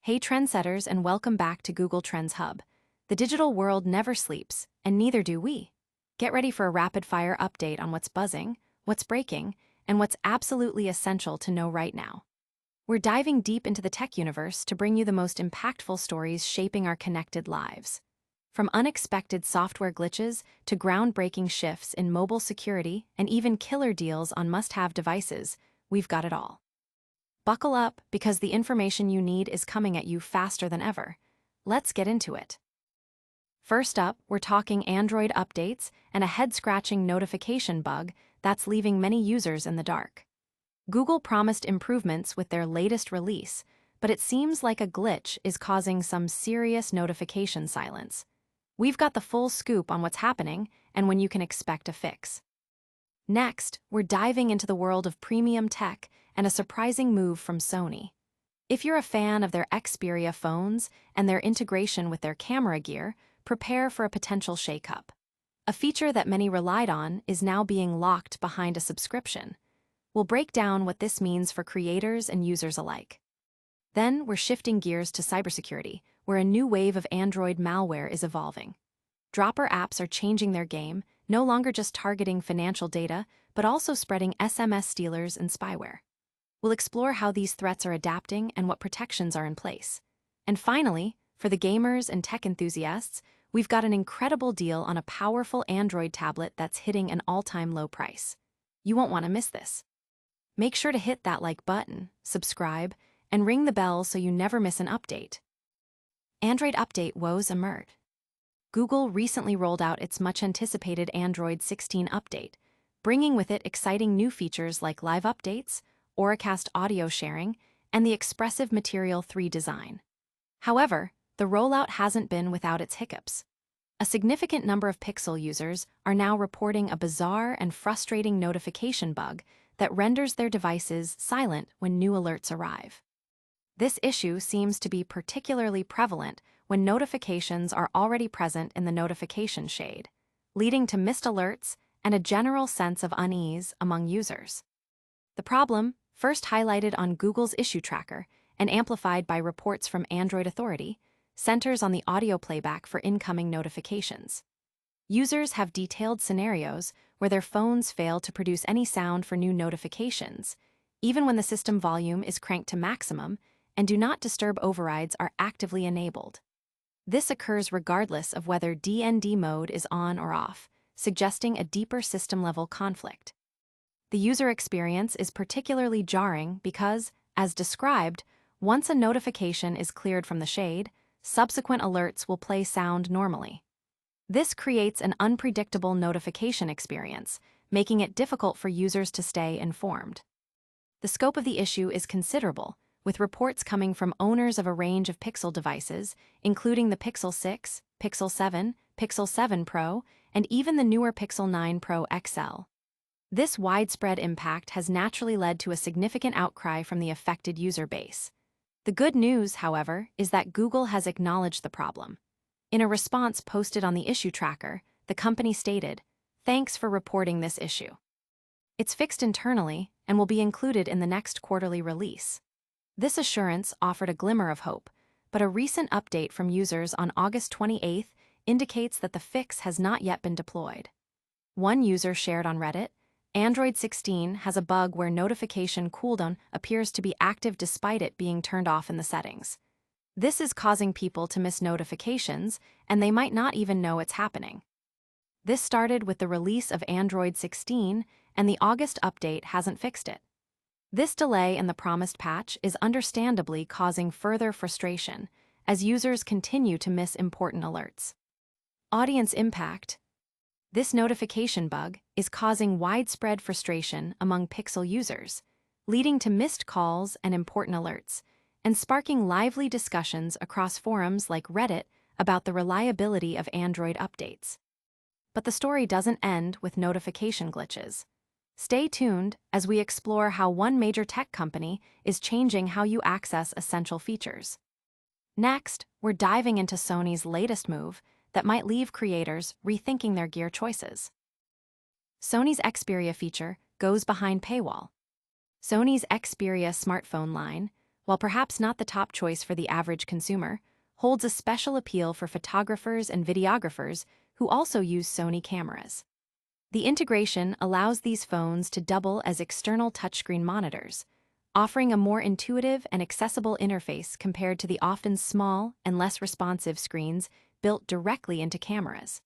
Hey trendsetters, and welcome back to Google Trends Hub. The digital world never sleeps, and neither do we. Get ready for a rapid-fire update on what's buzzing, what's breaking, and what's absolutely essential to know right now. We're diving deep into the tech universe to bring you the most impactful stories shaping our connected lives. From unexpected software glitches to groundbreaking shifts in mobile security and even killer deals on must-have devices, we've got it all. Buckle up, because the information you need is coming at you faster than ever. Let's get into it. First up, we're talking Android updates and a head-scratching notification bug that's leaving many users in the dark. Google promised improvements with their latest release, but it seems like a glitch is causing some serious notification silence. We've got the full scoop on what's happening and when you can expect a fix. Next, we're diving into the world of premium tech and a surprising move from Sony. If you're a fan of their Xperia phones and their integration with their camera gear, prepare for a potential shakeup. A feature that many relied on is now being locked behind a subscription. We'll break down what this means for creators and users alike. Then we're shifting gears to cybersecurity, where a new wave of Android malware is evolving. Dropper apps are changing their game, no longer just targeting financial data, but also spreading SMS stealers and spyware. We'll explore how these threats are adapting and what protections are in place. And finally, for the gamers and tech enthusiasts, we've got an incredible deal on a powerful Android tablet that's hitting an all-time low price. You won't want to miss this. Make sure to hit that like button, subscribe, and ring the bell so you never miss an update. Android update woes emerged. Google recently rolled out its much-anticipated Android 16 update, bringing with it exciting new features like live updates, Auracast audio sharing, and the expressive Material 3 design. However, the rollout hasn't been without its hiccups. A significant number of Pixel users are now reporting a bizarre and frustrating notification bug that renders their devices silent when new alerts arrive. This issue seems to be particularly prevalent when notifications are already present in the notification shade, leading to missed alerts and a general sense of unease among users. The problem, first highlighted on Google's issue tracker and amplified by reports from Android Authority, centers on the audio playback for incoming notifications. Users have detailed scenarios where their phones fail to produce any sound for new notifications, even when the system volume is cranked to maximum and do not disturb overrides are actively enabled. This occurs regardless of whether DND mode is on or off, suggesting a deeper system-level conflict. The user experience is particularly jarring because, as described, once a notification is cleared from the shade, subsequent alerts will play sound normally. This creates an unpredictable notification experience, making it difficult for users to stay informed. The scope of the issue is considerable, with reports coming from owners of a range of Pixel devices, including the Pixel 6, Pixel 7, Pixel 7 Pro, and even the newer Pixel 9 Pro XL. This widespread impact has naturally led to a significant outcry from the affected user base. The good news, however, is that Google has acknowledged the problem. In a response posted on the issue tracker, the company stated, "Thanks for reporting this issue. It's fixed internally and will be included in the next quarterly release." This assurance offered a glimmer of hope, but a recent update from users on August 28th indicates that the fix has not yet been deployed. One user shared on Reddit, Android 16 has a bug where notification cooldown appears to be active despite it being turned off in the settings. This is causing people to miss notifications, and they might not even know it's happening. This started with the release of Android 16, and the August update hasn't fixed it. This delay in the promised patch is understandably causing further frustration as users continue to miss important alerts. Audience impact. This notification bug is causing widespread frustration among Pixel users, leading to missed calls and important alerts, and sparking lively discussions across forums like Reddit about the reliability of Android updates. But the story doesn't end with notification glitches. Stay tuned as we explore how one major tech company is changing how you access essential features. Next, we're diving into Sony's latest move that might leave creators rethinking their gear choices. Sony's Xperia feature goes behind paywall. Sony's Xperia smartphone line, while perhaps not the top choice for the average consumer, holds a special appeal for photographers and videographers who also use Sony cameras. The integration allows these phones to double as external touchscreen monitors, offering a more intuitive and accessible interface compared to the often small and less responsive screens built directly into cameras.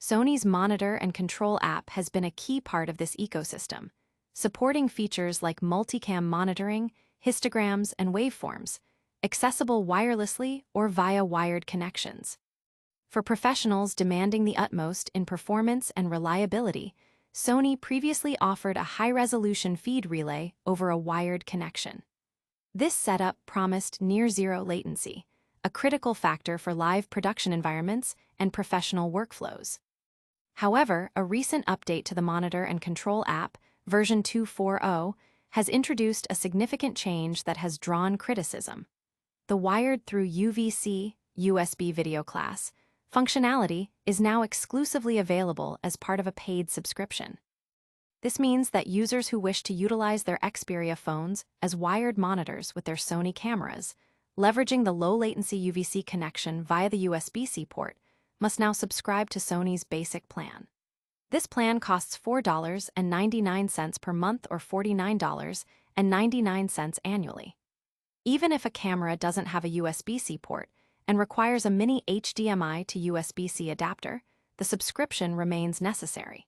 Sony's Monitor and Control app has been a key part of this ecosystem, supporting features like multicam monitoring, histograms, and waveforms, accessible wirelessly or via wired connections. For professionals demanding the utmost in performance and reliability, Sony previously offered a high-resolution feed relay over a wired connection. This setup promised near-zero latency, a critical factor for live production environments and professional workflows. However, a recent update to the Monitor and Control app, version 2.4.0, has introduced a significant change that has drawn criticism. The wired through UVC USB video class functionality is now exclusively available as part of a paid subscription. This means that users who wish to utilize their Xperia phones as wired monitors with their Sony cameras, leveraging the low-latency UVC connection via the USB-C port, must now subscribe to Sony's basic plan. This plan costs $4.99 per month or $49.99 annually. Even if a camera doesn't have a USB-C port and requires a mini HDMI to USB-C adapter, the subscription remains necessary.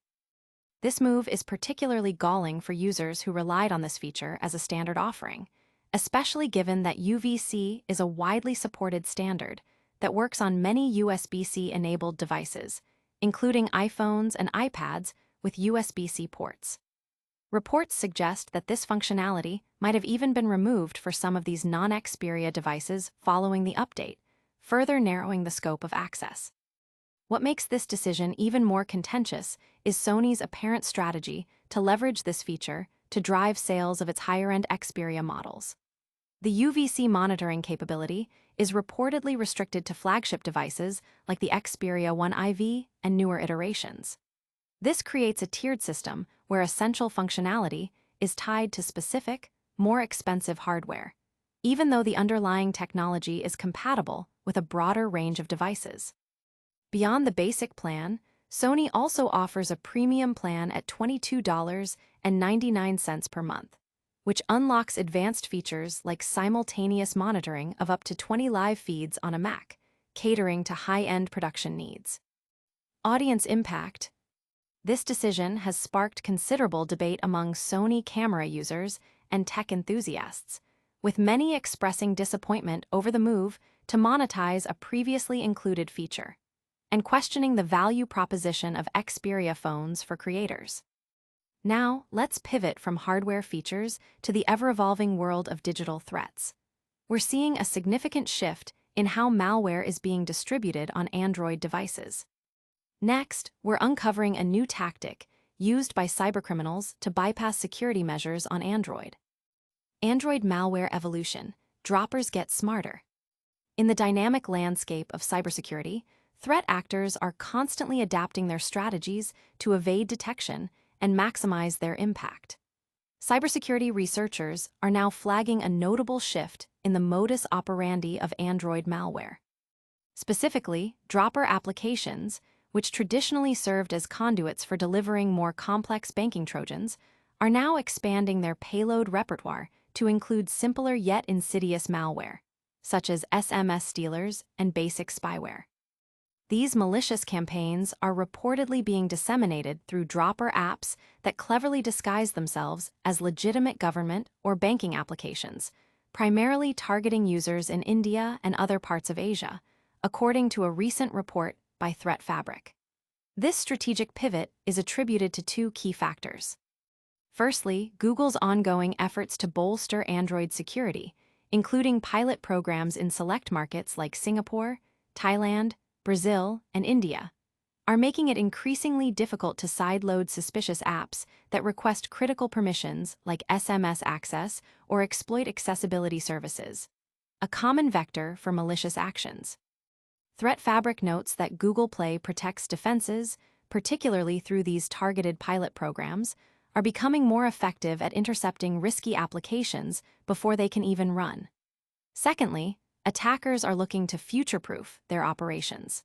This move is particularly galling for users who relied on this feature as a standard offering, especially given that UVC is a widely supported standard that works on many USB-C-enabled devices, including iPhones and iPads with USB-C ports. Reports suggest that this functionality might have even been removed for some of these non-Xperia devices following the update, further narrowing the scope of access. What makes this decision even more contentious is Sony's apparent strategy to leverage this feature to drive sales of its higher-end Xperia models. The UVC monitoring capability is reportedly restricted to flagship devices like the Xperia 1 IV and newer iterations. This creates a tiered system where essential functionality is tied to specific, more expensive hardware, even though the underlying technology is compatible with a broader range of devices. Beyond the basic plan, Sony also offers a premium plan at $22.99 per month, which unlocks advanced features like simultaneous monitoring of up to 20 live feeds on a Mac, catering to high-end production needs. Audience impact. This decision has sparked considerable debate among Sony camera users and tech enthusiasts, with many expressing disappointment over the move to monetize a previously included feature, and questioning the value proposition of Xperia phones for creators. Now, let's pivot from hardware features to the ever-evolving world of digital threats. We're seeing a significant shift in how malware is being distributed on Android devices. Next, we're uncovering a new tactic used by cybercriminals to bypass security measures on Android. Android malware evolution. Droppers get smarter. In the dynamic landscape of cybersecurity, threat actors are constantly adapting their strategies to evade detection and maximize their impact. Cybersecurity researchers are now flagging a notable shift in the modus operandi of Android malware. Specifically, dropper applications, which traditionally served as conduits for delivering more complex banking trojans, are now expanding their payload repertoire to include simpler yet insidious malware, such as SMS stealers and basic spyware. These malicious campaigns are reportedly being disseminated through dropper apps that cleverly disguise themselves as legitimate government or banking applications, primarily targeting users in India and other parts of Asia, according to a recent report by Threat Fabric. This strategic pivot is attributed to two key factors. Firstly, Google's ongoing efforts to bolster Android security, including pilot programs in select markets like Singapore, Thailand, Brazil, and India, are making it increasingly difficult to sideload suspicious apps that request critical permissions like SMS access or exploit accessibility services, a common vector for malicious actions. Threat Fabric notes that Google Play protects defenses, particularly through these targeted pilot programs, are becoming more effective at intercepting risky applications before they can even run. Secondly, attackers are looking to future-proof their operations.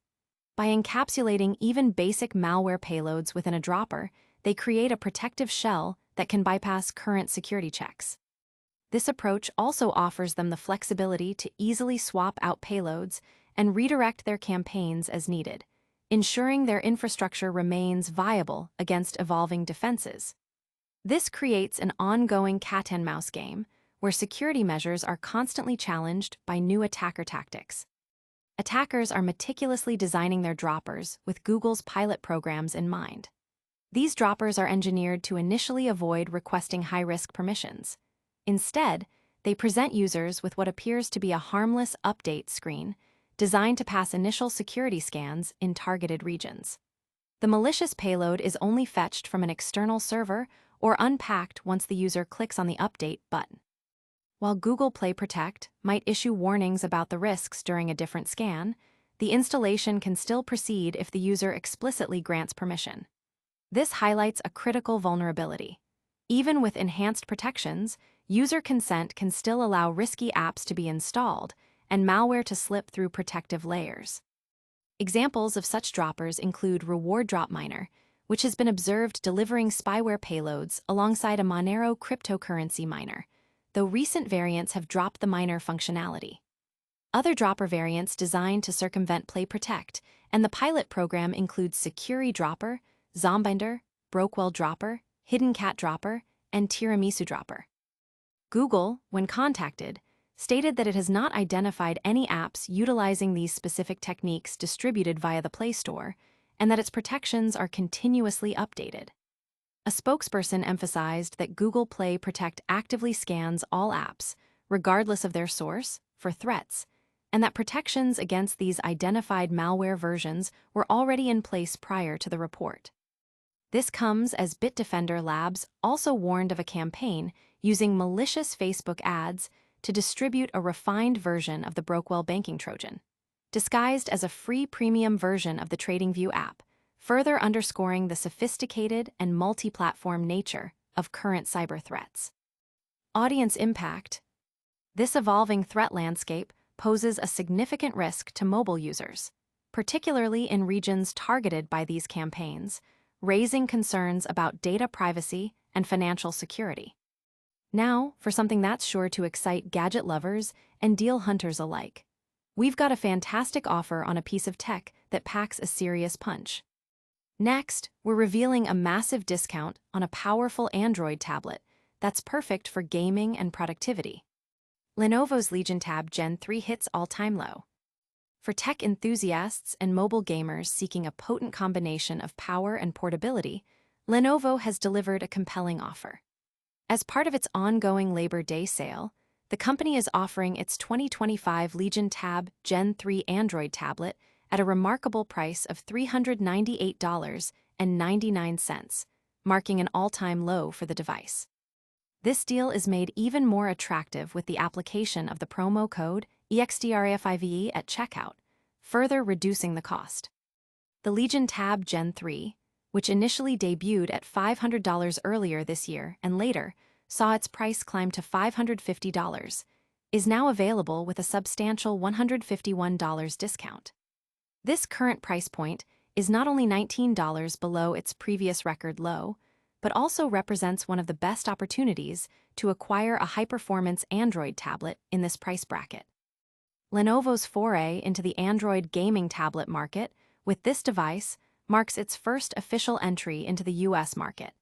By encapsulating even basic malware payloads within a dropper, they create a protective shell that can bypass current security checks. This approach also offers them the flexibility to easily swap out payloads and redirect their campaigns as needed, ensuring their infrastructure remains viable against evolving defenses. This creates an ongoing cat-and-mouse game where security measures are constantly challenged by new attacker tactics. Attackers are meticulously designing their droppers with Google's pilot programs in mind. These droppers are engineered to initially avoid requesting high-risk permissions. Instead, they present users with what appears to be a harmless update screen designed to pass initial security scans in targeted regions. The malicious payload is only fetched from an external server or unpacked once the user clicks on the Update button. While Google Play Protect might issue warnings about the risks during a different scan, the installation can still proceed if the user explicitly grants permission. This highlights a critical vulnerability. Even with enhanced protections, user consent can still allow risky apps to be installed and malware to slip through protective layers. Examples of such droppers include Reward Drop Miner, which has been observed delivering spyware payloads alongside a Monero cryptocurrency miner, though recent variants have dropped the miner functionality. Other dropper variants designed to circumvent Play Protect, and the pilot program includes Securi Dropper, Zombinder, Brockwell Dropper, Hidden Cat Dropper, and Tiramisu Dropper. Google, when contacted, stated that it has not identified any apps utilizing these specific techniques distributed via the Play Store, and that its protections are continuously updated. A spokesperson emphasized that Google Play Protect actively scans all apps, regardless of their source, for threats, and that protections against these identified malware versions were already in place prior to the report. This comes as Bitdefender Labs also warned of a campaign using malicious Facebook ads to distribute a refined version of the Brockwell banking Trojan, disguised as a free premium version of the TradingView app, further underscoring the sophisticated and multi-platform nature of current cyber threats. Audience impact. This evolving threat landscape poses a significant risk to mobile users, particularly in regions targeted by these campaigns, raising concerns about data privacy and financial security. Now, for something that's sure to excite gadget lovers and deal hunters alike. We've got a fantastic offer on a piece of tech that packs a serious punch. Next, we're revealing a massive discount on a powerful Android tablet that's perfect for gaming and productivity. Lenovo's Legion Tab Gen 3 hits all-time low. For tech enthusiasts and mobile gamers seeking a potent combination of power and portability, Lenovo has delivered a compelling offer. As part of its ongoing Labor Day sale, the company is offering its 2025 Legion Tab Gen 3 Android tablet at a remarkable price of $398.99, marking an all-time low for the device. This deal is made even more attractive with the application of the promo code EXDRAFIVE at checkout, further reducing the cost. The Legion Tab Gen 3, which initially debuted at $500 earlier this year and later saw its price climb to $550, is now available with a substantial $151 discount. This current price point is not only $19 below its previous record low, but also represents one of the best opportunities to acquire a high-performance Android tablet in this price bracket. Lenovo's foray into the Android gaming tablet market with this device marks its first official entry into the US market,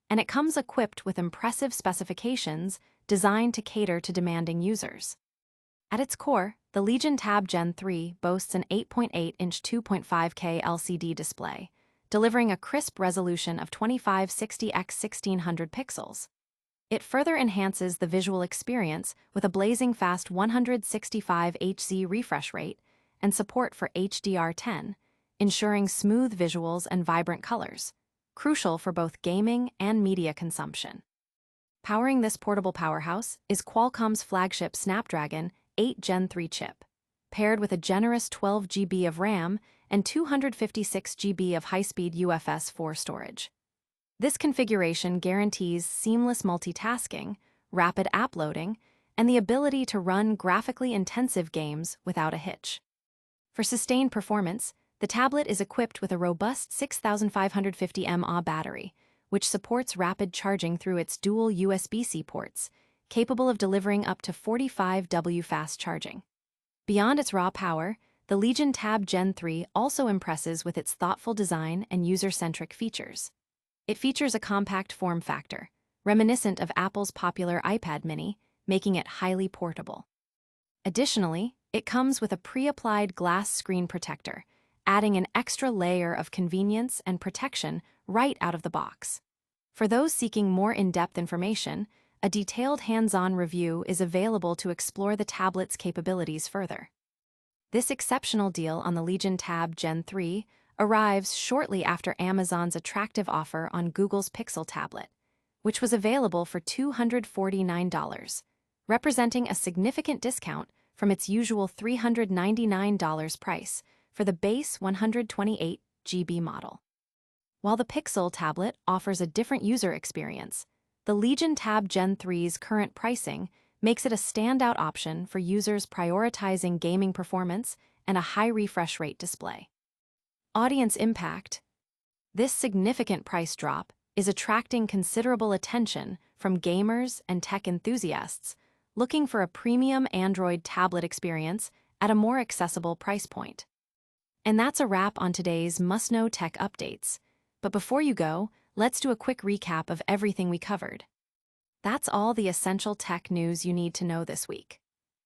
and it comes equipped with impressive specifications designed to cater to demanding users. At its core, the Legion Tab Gen 3 boasts an 8.8-inch 2.5K LCD display, delivering a crisp resolution of 2560 x 1600 pixels. It further enhances the visual experience with a blazing fast 165 Hz refresh rate and support for HDR10, ensuring smooth visuals and vibrant colors, crucial for both gaming and media consumption. Powering this portable powerhouse is Qualcomm's flagship Snapdragon 8 Gen 3 chip, paired with a generous 12 GB of RAM and 256 GB of high-speed UFS 4 storage. This configuration guarantees seamless multitasking, rapid app loading, and the ability to run graphically intensive games without a hitch. For sustained performance, the tablet is equipped with a robust 6550 mAh battery, which supports rapid charging through its dual USB-C ports, capable of delivering up to 45W fast charging. Beyond its raw power, the Legion Tab Gen 3 also impresses with its thoughtful design and user-centric features. It features a compact form factor, reminiscent of Apple's popular iPad mini, making it highly portable. Additionally, it comes with a pre-applied glass screen protector, adding an extra layer of convenience and protection right out of the box. For those seeking more in-depth information, a detailed hands-on review is available to explore the tablet's capabilities further. This exceptional deal on the Legion Tab Gen 3 arrives shortly after Amazon's attractive offer on Google's Pixel tablet, which was available for $249, representing a significant discount from its usual $399 price for the base 128GB model. While the Pixel tablet offers a different user experience, the Legion Tab Gen 3's current pricing makes it a standout option for users prioritizing gaming performance and a high refresh rate display. Audience impact. This significant price drop is attracting considerable attention from gamers and tech enthusiasts looking for a premium Android tablet experience at a more accessible price point. And that's a wrap on today's must-know tech updates. But before you go, let's do a quick recap of everything we covered. That's all the essential tech news you need to know this week.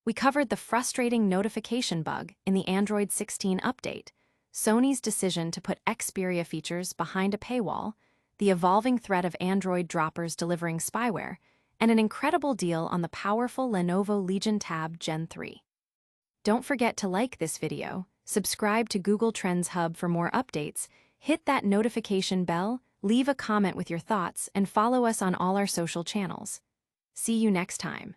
We covered the frustrating notification bug in the Android 16 update, Sony's decision to put Xperia features behind a paywall, the evolving threat of Android droppers delivering spyware, and an incredible deal on the powerful Lenovo Legion Tab Gen 3. Don't forget to like this video, subscribe to Google Trends Hub for more updates, hit that notification bell, leave a comment with your thoughts, and follow us on all our social channels. See you next time.